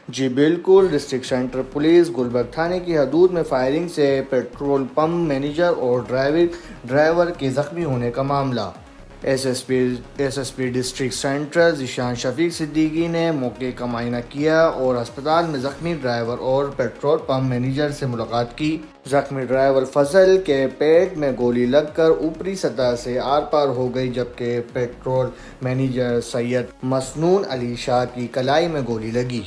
جی بالکل، district centre police Gulberg تھانے کی حدود میں فائرنگ سے پیٹرول پمپ مینیجر اور ڈرائیور کے زخمی ہونے کا معاملہ۔ S S P district centre Zeeshan Shafiq Siddiqui نے موقع کا معائنہ کیا اور اسپتال میں زخمی ڈرائیور اور پیٹرول پمپ مینیجر سے ملاقات کی۔ زخمی ڈرائیور فضل کے پیٹ میں گولی لگ کر اوپری سطح سے آر پار ہو گئی، جبکہ پیٹرول مینیجر سید مسنون علی شاہ کی کلائی میں گولی لگی۔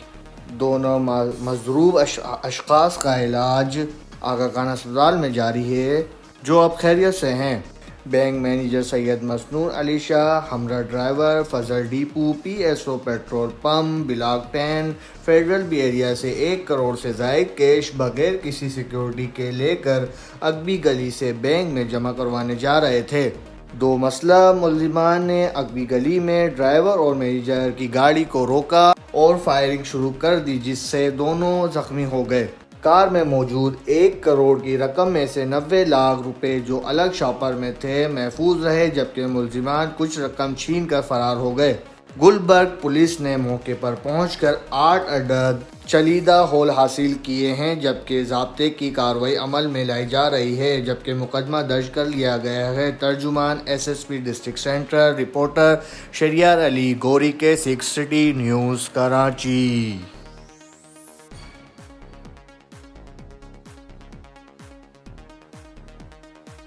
دونوں مضروب اشخاص کا علاج آغا خان اسپتال میں جاری ہے، جو اب خیریت سے ہیں۔ بینک مینیجر سید مسنون علی شاہ ہمراہ driver Fazal depot P S O petrol pump block 10 federal be area سے 1 کروڑ سے زائد کیش بغیر کسی سیکیورٹی کے لے کر اگبی گلی سے بینک میں جمع کروانے جا رہے تھے۔ دو مسلح ملزمان نے اگبی گلی میں ڈرائیور اور مینیجر کی گاڑی کو روکا اور فائرنگ شروع کر دی، جس سے دونوں زخمی ہو گئے۔ کار میں موجود 1 کروڑ کی رقم میں سے 90 لاکھ روپے جو الگ شاپر میں تھے محفوظ رہے، جبکہ ملزمان کچھ رقم چھین کر فرار ہو گئے۔ گلبرگ پولیس نے موقع پر پہنچ کر 8 عدد چلیدہ ہول حاصل کیے ہیں، جبکہ ضابطے کی کارروائی عمل میں لائی جا رہی ہے، جبکہ مقدمہ درج کر لیا گیا ہے۔ ترجمان S S P district centre, reporter Shehryar Ali Gori کے 6 سٹی نیوز کراچی۔